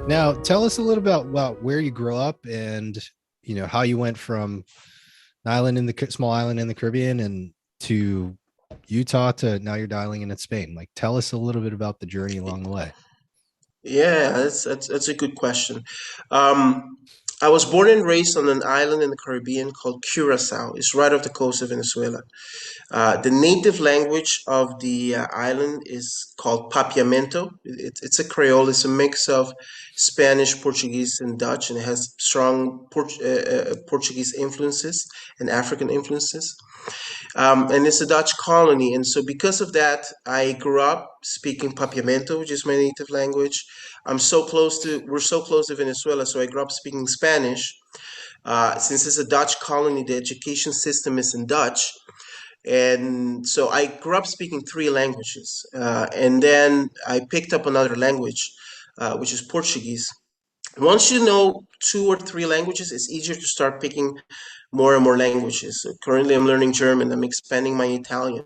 Now, tell us a little about where you grew up and how you went from an island in the small island in the Caribbean and to Utah to now you're dialing in Spain. Like, tell us a little bit about the journey along the way. Yeah, that's a good question. Um, I was born and raised on an island in the Caribbean called Curacao. It's right off the coast of Venezuela. The native language of the island is called Papiamento. It's a Creole. It's a mix of Spanish, Portuguese, and Dutch, and it has strong Portuguese influences and African influences. And it's a Dutch colony. And so, because of that, I grew up speaking Papiamento, which is my native language. We're so close to Venezuela, so I grew up speaking Spanish. Since it's a Dutch colony, the education system is in Dutch. And so I grew up speaking three languages. And then I picked up another language, which is Portuguese. Once you know two or three languages, it's easier to start picking more and more languages. So currently, I'm learning German. I'm expanding my Italian.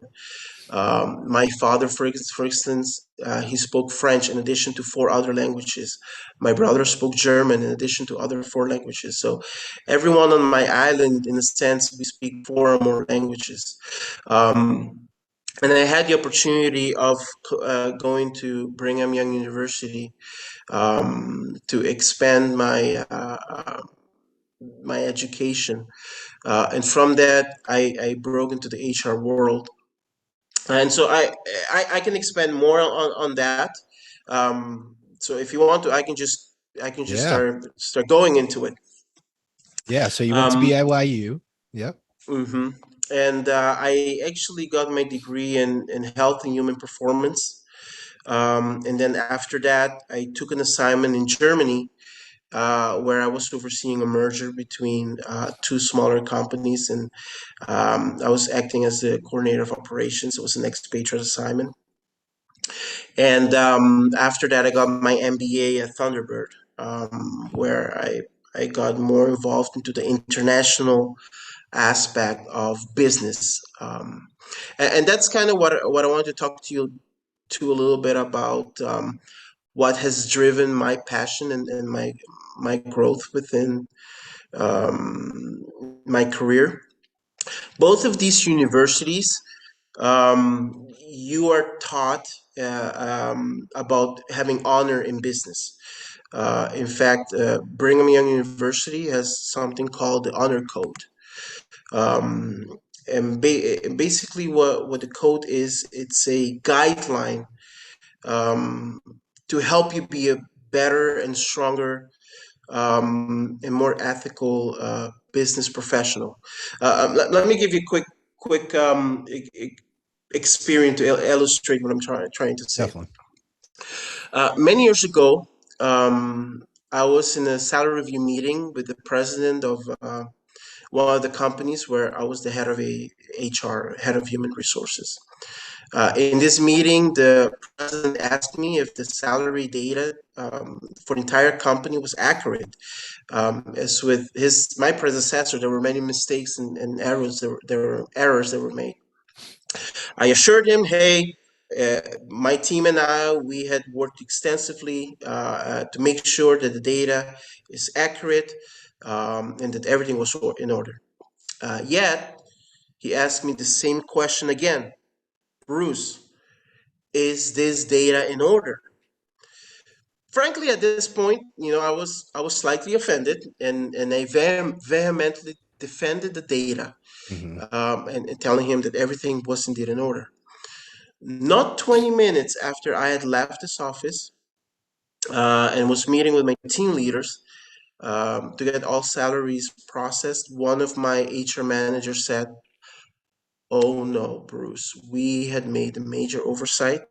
My father, for instance, he spoke French in addition to four other languages. My brother spoke German in addition to other four languages. So everyone on my island, in a sense, we speak four or more languages. Um, and I had the opportunity of going to Brigham Young University to expand my education. And from that, I broke into the HR world, and so I can expand more on that. So if you want to, I can just Yeah. start going into it. Yeah. So you went to Um, BIYU. Yep. mhm. And I actually got my degree in health and human performance. And then after that, I took an assignment in Germany, where I was overseeing a merger between two smaller companies, and I was acting as the coordinator of operations. It was an expatriate assignment. And after that, I got my MBA at Thunderbird, where I got more involved into the international aspect of business. And that's kind of what I want to talk to you to a little bit about, what has driven my passion and my growth within um, my career. Both of these universities, you are taught about having honor in business. In fact, Brigham Young University has something called the Honor Code. And basically, what the code is, it's a guideline um, to help you be a better and stronger and more ethical business professional. Let me give you a quick experience to illustrate what I'm trying to say. Definitely. Many years ago, I was in a salary review meeting with the president of one of the companies where I was the head of a HR, head of human resources. In this meeting, the president asked me if the salary data for the entire company was accurate. As with my predecessor, there were many mistakes and errors. There were errors that were made. I assured him, "Hey, my team and we had worked extensively to make sure that the data is accurate, and that everything was in order." Yet, he asked me the same question again. "Bruce, is this data in order?" Frankly, at this point, I was slightly offended, and I vehemently defended the data, Hmm. and telling him that everything was indeed in order. Not 20 minutes after I had left this office and was meeting with my team leaders to get all salaries processed, one of my HR managers said, "Oh no, Bruce, we had made a major oversight.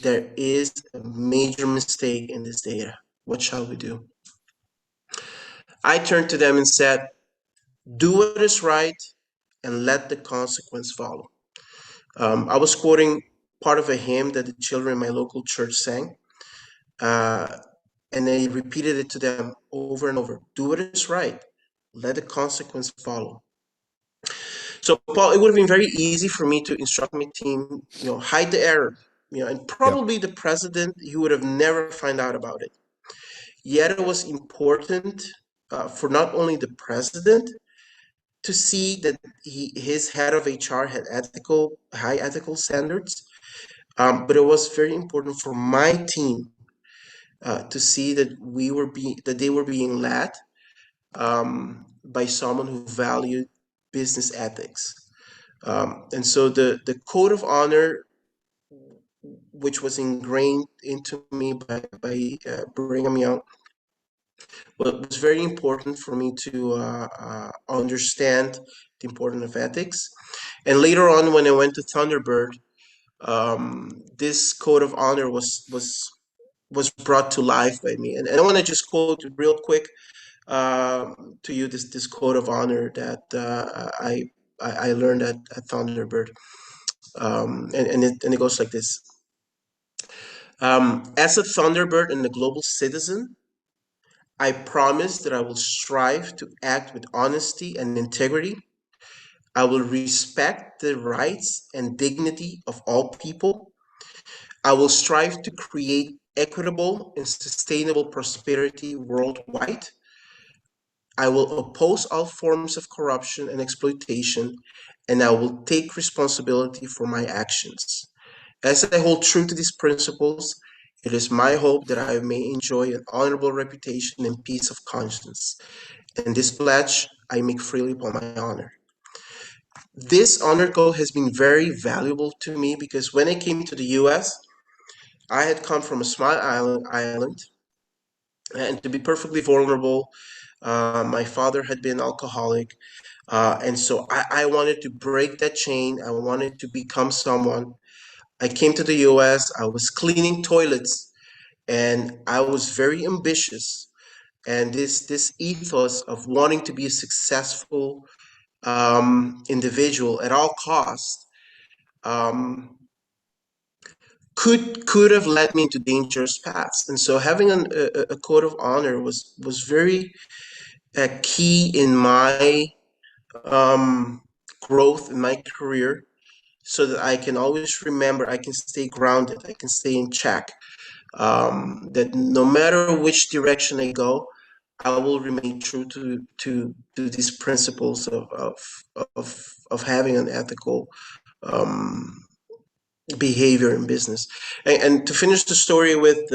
There is a major mistake in this data. What shall we do?" I turned to them and said, "Do what is right and let the consequence follow." I was quoting part of a hymn that the children in my local church sang, uh, and I repeated it to them over and over. Do what is right, let the consequence follow. So, Paul, it would have been very easy for me to instruct my team, hide the error, and Yep. probably the president, he would have never find out about it. Yet it was important for not only the president to see that his head of HR had high ethical standards, but it was very important for my team to see that that they were being led by someone who valued business ethics. And so the code of honor, which was ingrained into me by Brigham Young, was very important for me to understand the importance of ethics. And later on, when I went to Thunderbird, this code of honor was brought to life by me. And I want to just quote real quick to you this code of honor that I learned at Thunderbird, and it goes like this: as a Thunderbird and a global citizen, I promise that I will strive to act with honesty and integrity. I will respect the rights and dignity of all people. I will strive to create equitable and sustainable prosperity worldwide. I will oppose all forms of corruption and exploitation, and I will take responsibility for my actions. As I hold true to these principles, it is my hope that I may enjoy an honorable reputation and peace of conscience. And this pledge I make freely upon my honor. This honor code has been very valuable to me because when I came to the US, I had come from a small island, and to be perfectly vulnerable, my father had been alcoholic, and so I wanted to break that chain. I wanted to become someone. I came to the US, I was cleaning toilets, and I was very ambitious. And this ethos of wanting to be a successful individual at all costs um, could have led me into dangerous paths. And so having a code of honor was very key in my um, growth in my career, so that I can always remember I can stay grounded, I can stay in check. That no matter which direction I go, I will remain true to these principles of having an ethical um, behavior in business. And to finish the story with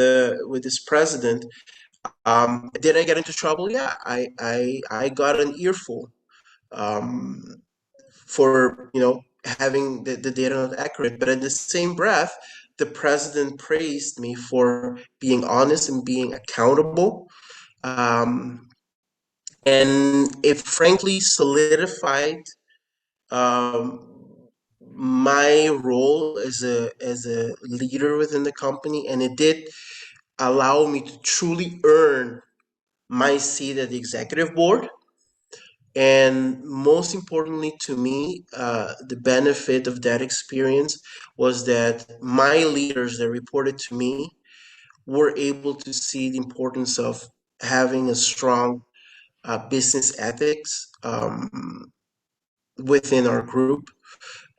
this president, did I get into trouble? Yeah, I got an earful um, for having the data not accurate. But at the same breath, the president praised me for being honest and being accountable. Um, and it frankly solidified um, my role as a leader within the company, and it did allow me to truly earn my seat at the executive board. And most importantly to me, the benefit of that experience was that my leaders that reported to me were able to see the importance of having a strong business ethics within our group.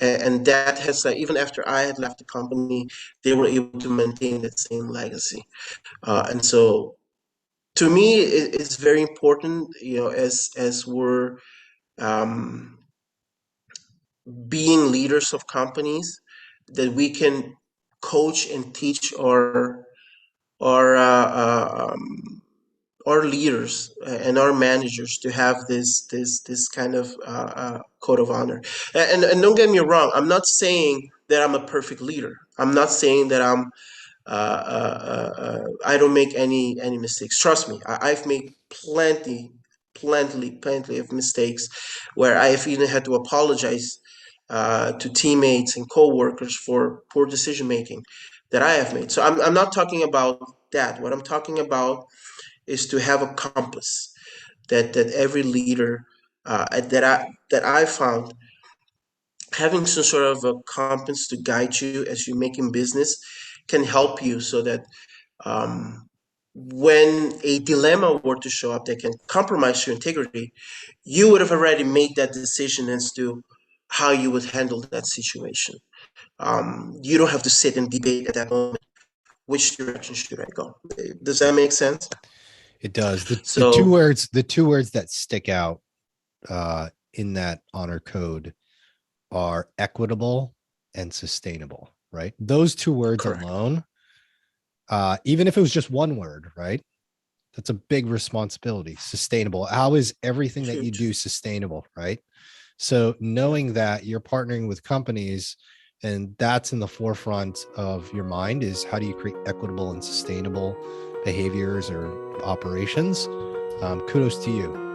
And that has, even after I had left the company, they were able to maintain that same legacy. And so to me, it's very important, as we're um, being leaders of companies, that we can coach and teach our our leaders and our managers to have this kind of code of honor. And don't get me wrong, I'm not saying that I'm a perfect leader. I'm not saying that I don't make any mistakes. Trust me, I've made plenty of mistakes where I've even had to apologize to teammates and coworkers for poor decision making that I have made. So I'm not talking about that. What I'm talking about is to have a compass that every leader that I found, having some sort of a compass to guide you as you're making business, can help you so that when a dilemma were to show up that can compromise your integrity, you would have already made that decision as to how you would handle that situation. You don't have to sit and debate at that moment which direction should I go. Does that make sense? It does. So The two words that stick out in that honor code are equitable and sustainable, right? Those two words correct. alone, even if it was just one word, right? That's a big responsibility. Sustainable. How is everything that you Huge. do sustainable, right? So knowing that you're partnering with companies and that's in the forefront of your mind is how do you create equitable and sustainable behaviors or operations? Kudos to you.